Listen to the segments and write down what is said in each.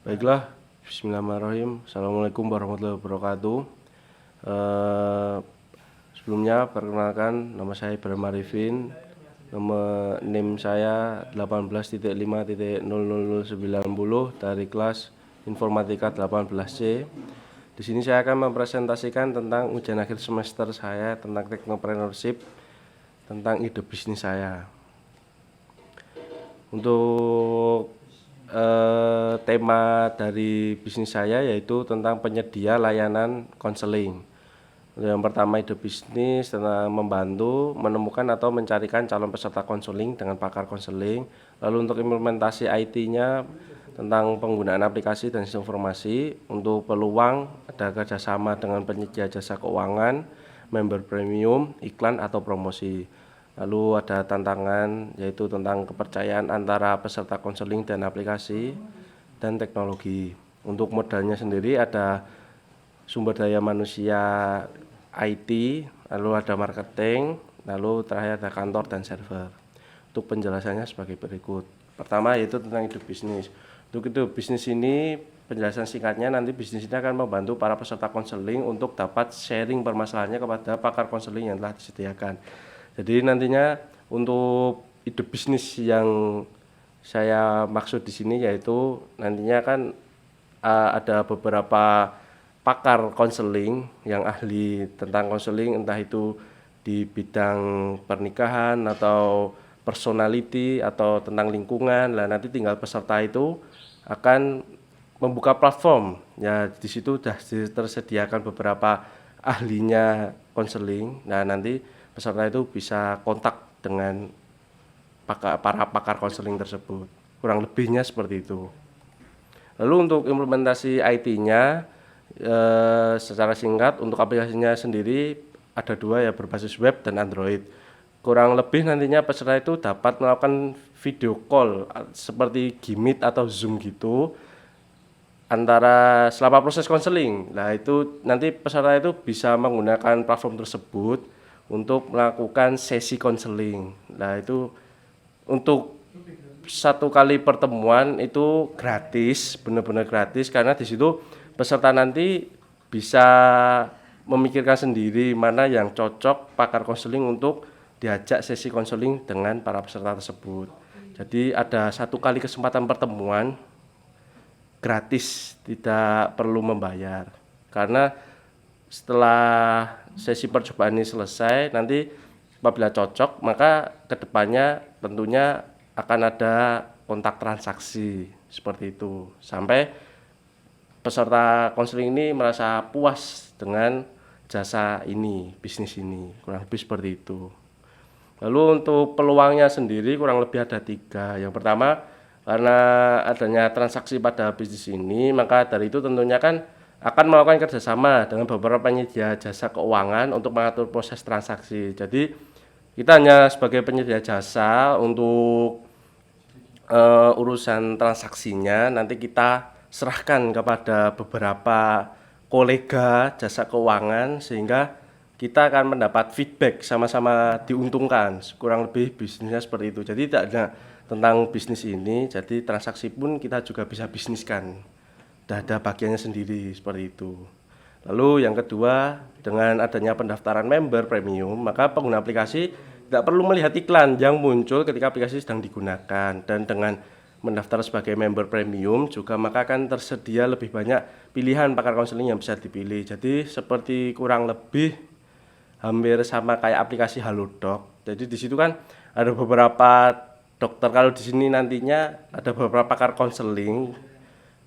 Baiklah, bismillahirrahmanirrahim. Assalamualaikum warahmatullahi wabarakatuh. Eh, Sebelumnya, perkenalkan, nama saya Ibrahim Arifin. NIM saya 18.5.00090 dari kelas Informatika 18C. Di sini saya akan mempresentasikan tentang ujian akhir semester saya, tentang teknopreneurship, tentang ide bisnis saya. Untuk tema dari bisnis saya yaitu tentang penyedia layanan konseling. Yang pertama, ide bisnis tentang membantu menemukan atau mencarikan calon peserta konseling dengan pakar konseling. Lalu untuk implementasi IT-nya tentang penggunaan aplikasi dan sistem informasi. Untuk peluang ada kerjasama dengan penyedia jasa keuangan, member premium, iklan atau promosi. Lalu ada tantangan yaitu tentang kepercayaan antara peserta konseling dan aplikasi dan teknologi. Untuk modalnya sendiri ada sumber daya manusia IT, lalu ada marketing, lalu terakhir ada kantor dan server. Untuk penjelasannya sebagai berikut. Pertama yaitu tentang ide bisnis. Untuk ide bisnis ini penjelasan singkatnya, nanti bisnis ini akan membantu para peserta konseling untuk dapat sharing permasalahannya kepada pakar konseling yang telah disediakan. Jadi nantinya untuk ide bisnis yang saya maksud di sini yaitu nantinya kan ada beberapa pakar konseling yang ahli tentang konseling, entah itu di bidang pernikahan atau personality atau tentang lingkungan. Lah nanti tinggal peserta itu akan membuka platform. Ya di situ sudah tersediakan beberapa ahlinya konseling. Nah nanti peserta itu bisa kontak dengan para pakar konseling tersebut. Kurang lebihnya seperti itu. Lalu untuk implementasi IT-nya secara singkat, untuk aplikasinya sendiri ada dua ya, berbasis web dan Android. Kurang lebih nantinya peserta itu dapat melakukan video call seperti Meet atau Zoom gitu antara selama proses konseling. Nah itu nanti peserta itu bisa menggunakan platform tersebut untuk melakukan sesi konseling. Nah itu untuk satu kali pertemuan itu gratis, benar-benar gratis, karena di situ peserta nanti bisa memikirkan sendiri mana yang cocok pakar konseling untuk diajak sesi konseling dengan para peserta tersebut. Jadi ada satu kali kesempatan pertemuan gratis, tidak perlu membayar. Karena setelah sesi percobaan ini selesai, nanti apabila cocok, maka kedepannya tentunya akan ada kontak transaksi seperti itu, sampai peserta konseling ini merasa puas dengan jasa ini, bisnis ini, kurang lebih seperti itu. Lalu untuk peluangnya sendiri kurang lebih ada 3. Yang pertama, karena adanya transaksi pada bisnis ini, maka dari itu tentunya kan akan melakukan kerjasama dengan beberapa penyedia jasa keuangan untuk mengatur proses transaksi. Jadi kita hanya sebagai penyedia jasa untuk urusan transaksinya nanti kita serahkan kepada beberapa kolega jasa keuangan, sehingga kita akan mendapat feedback, sama-sama diuntungkan. Kurang lebih bisnisnya seperti itu. Jadi tidak ada tentang bisnis ini, jadi transaksi pun kita juga bisa bisniskan. Sudah ada bagiannya sendiri seperti itu. Lalu yang kedua, dengan adanya pendaftaran member premium, maka pengguna aplikasi tidak perlu melihat iklan yang muncul ketika aplikasi sedang digunakan. Dan dengan mendaftar sebagai member premium juga maka akan tersedia lebih banyak pilihan pakar konseling yang bisa dipilih. Jadi seperti kurang lebih hampir sama kayak aplikasi Halodoc. Jadi di situ kan ada beberapa dokter, kalau di sini nantinya ada beberapa pakar konseling.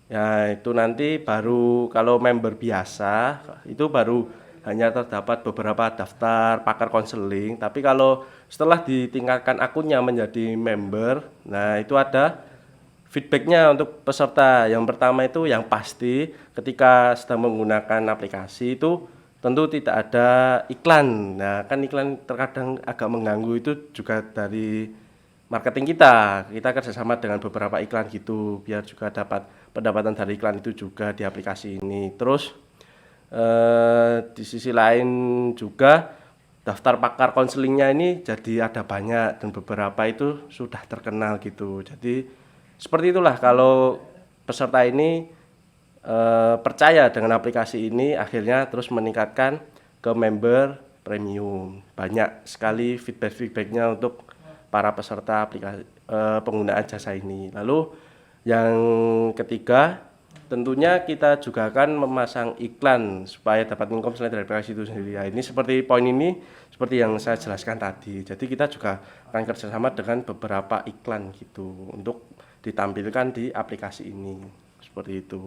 Ya itu nanti baru kalau member biasa itu baru hanya terdapat beberapa daftar pakar konseling. Tapi kalau setelah ditingkatkan akunnya menjadi member, nah itu ada feedbacknya untuk peserta. Yang pertama itu yang pasti ketika sedang menggunakan aplikasi itu tentu tidak ada iklan. Nah kan iklan terkadang agak mengganggu, itu juga dari marketing kita kerjasama dengan beberapa iklan gitu, biar juga dapat pendapatan dari iklan itu juga di aplikasi ini. Terus di sisi lain juga daftar pakar konselingnya ini jadi ada banyak dan beberapa itu sudah terkenal gitu. Jadi seperti itulah kalau peserta ini percaya dengan aplikasi ini, akhirnya terus meningkatkan ke member premium. Banyak sekali feedback-feedbacknya untuk para peserta aplikasi penggunaan jasa ini. Lalu yang ketiga, tentunya kita juga akan memasang iklan supaya dapat income selain dari aplikasi itu sendiri. Ya, ini seperti poin ini seperti yang saya jelaskan tadi. Jadi kita juga akan kerjasama dengan beberapa iklan gitu untuk ditampilkan di aplikasi ini. Seperti itu.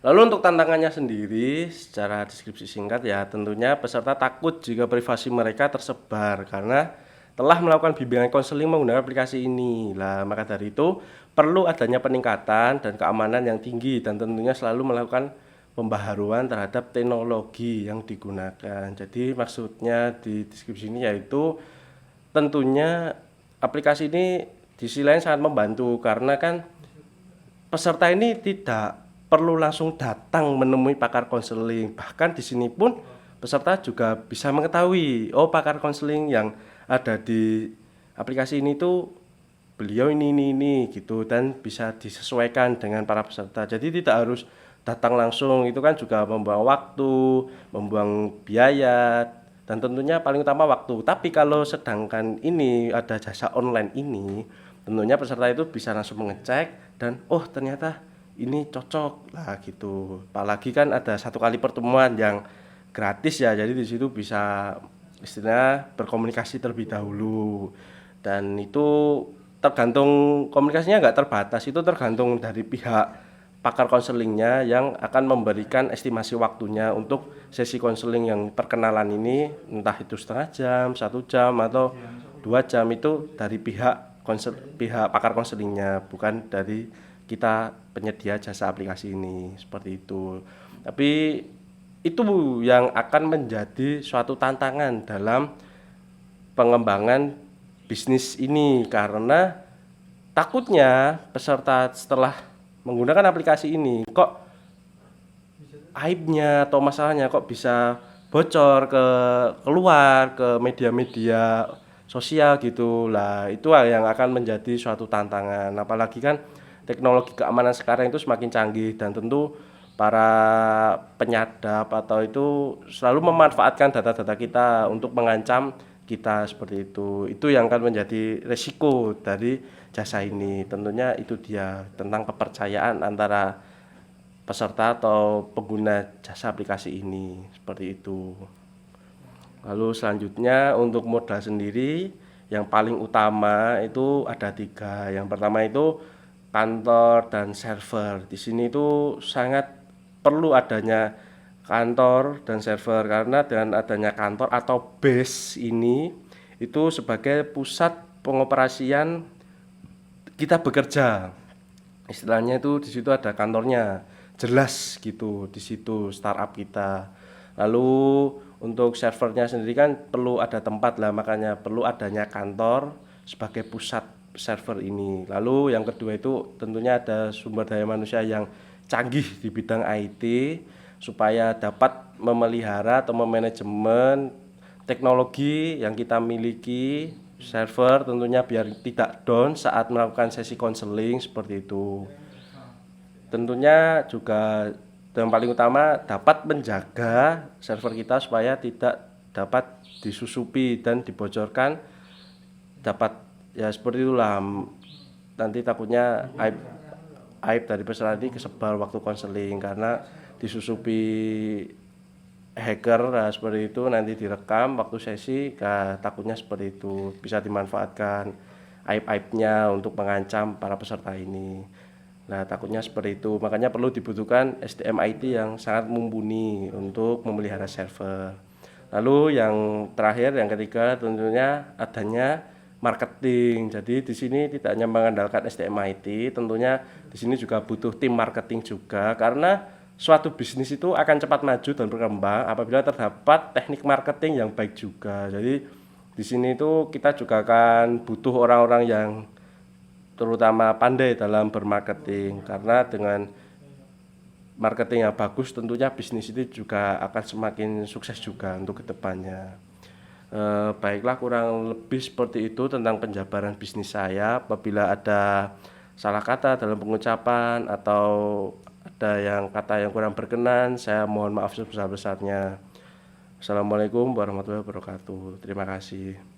Lalu untuk tantangannya sendiri secara deskripsi singkat ya, tentunya peserta takut jika privasi mereka tersebar karena telah melakukan bimbingan konseling menggunakan aplikasi ini. Lah, maka dari itu perlu adanya peningkatan dan keamanan yang tinggi dan tentunya selalu melakukan pembaharuan terhadap teknologi yang digunakan. Jadi maksudnya di deskripsi ini yaitu tentunya aplikasi ini di sisi lain sangat membantu karena kan peserta ini tidak perlu langsung datang menemui pakar konseling. Bahkan di sini pun peserta juga bisa mengetahui, oh pakar konseling yang ada di aplikasi ini tuh beliau ini gitu, dan bisa disesuaikan dengan para peserta. Jadi tidak harus datang langsung, itu kan juga membuang waktu, membuang biaya, dan tentunya paling utama waktu. Tapi kalau sedangkan ini ada jasa online ini, tentunya peserta itu bisa langsung mengecek dan oh ternyata ini cocok lah gitu. Apalagi kan ada satu kali pertemuan yang gratis ya, jadi di situ bisa istilahnya berkomunikasi terlebih dahulu, dan itu tergantung komunikasinya nggak terbatas, itu tergantung dari pihak pakar konselingnya yang akan memberikan estimasi waktunya untuk sesi konseling yang perkenalan ini, entah itu setengah jam, 1 jam atau 2 jam, itu dari pihak pakar konselingnya, bukan dari kita penyedia jasa aplikasi ini, seperti itu. Tapi itu yang akan menjadi suatu tantangan dalam pengembangan bisnis ini karena takutnya peserta setelah menggunakan aplikasi ini kok aibnya atau masalahnya kok bisa bocor keluar ke media-media sosial gitu lah, itu yang akan menjadi suatu tantangan. Apalagi kan teknologi keamanan sekarang itu semakin canggih dan tentu para penyadap atau itu selalu memanfaatkan data-data kita untuk mengancam kita, seperti itu yang akan menjadi resiko dari jasa ini. Tentunya itu dia tentang kepercayaan antara peserta atau pengguna jasa aplikasi ini, seperti itu. Lalu selanjutnya untuk modal sendiri yang paling utama itu ada 3. Yang pertama itu kantor dan server. Di sini itu sangat perlu adanya kantor dan server karena dengan adanya kantor atau base ini itu sebagai pusat pengoperasian kita bekerja. Istilahnya itu di situ ada kantornya, jelas gitu di situ startup kita. Lalu untuk servernya sendiri kan perlu ada tempat lah, makanya perlu adanya kantor sebagai pusat server ini. Lalu yang kedua itu tentunya ada sumber daya manusia yang canggih di bidang IT supaya dapat memelihara atau memanajemen teknologi yang kita miliki, server tentunya biar tidak down saat melakukan sesi konseling, seperti itu. Tentunya juga yang paling utama dapat menjaga server kita supaya tidak dapat disusupi dan dibocorkan, dapat ya seperti itulah, nanti takutnya aib dari peserta nanti kesebar waktu konseling karena disusupi hacker. Nah, seperti itu nanti direkam waktu sesi, takutnya seperti itu bisa dimanfaatkan aib-aibnya untuk mengancam para peserta ini. Nah, takutnya seperti itu, makanya perlu dibutuhkan SDM IT yang sangat mumpuni untuk memelihara server. Lalu yang terakhir, yang ketiga, tentunya adanya marketing. Jadi di sini tidak hanya mengandalkan SDM IT, tentunya di sini juga butuh tim marketing juga karena suatu bisnis itu akan cepat maju dan berkembang apabila terdapat teknik marketing yang baik juga. Jadi di sini itu kita juga akan butuh orang-orang yang terutama pandai dalam bermarketing, karena dengan marketing yang bagus tentunya bisnis itu juga akan semakin sukses juga untuk kedepannya. Baiklah, kurang lebih seperti itu tentang penjabaran bisnis saya. Apabila ada salah kata dalam pengucapan atau ada yang kata yang kurang berkenan, saya mohon maaf sebesar-besarnya. Assalamualaikum warahmatullahi wabarakatuh. Terima kasih.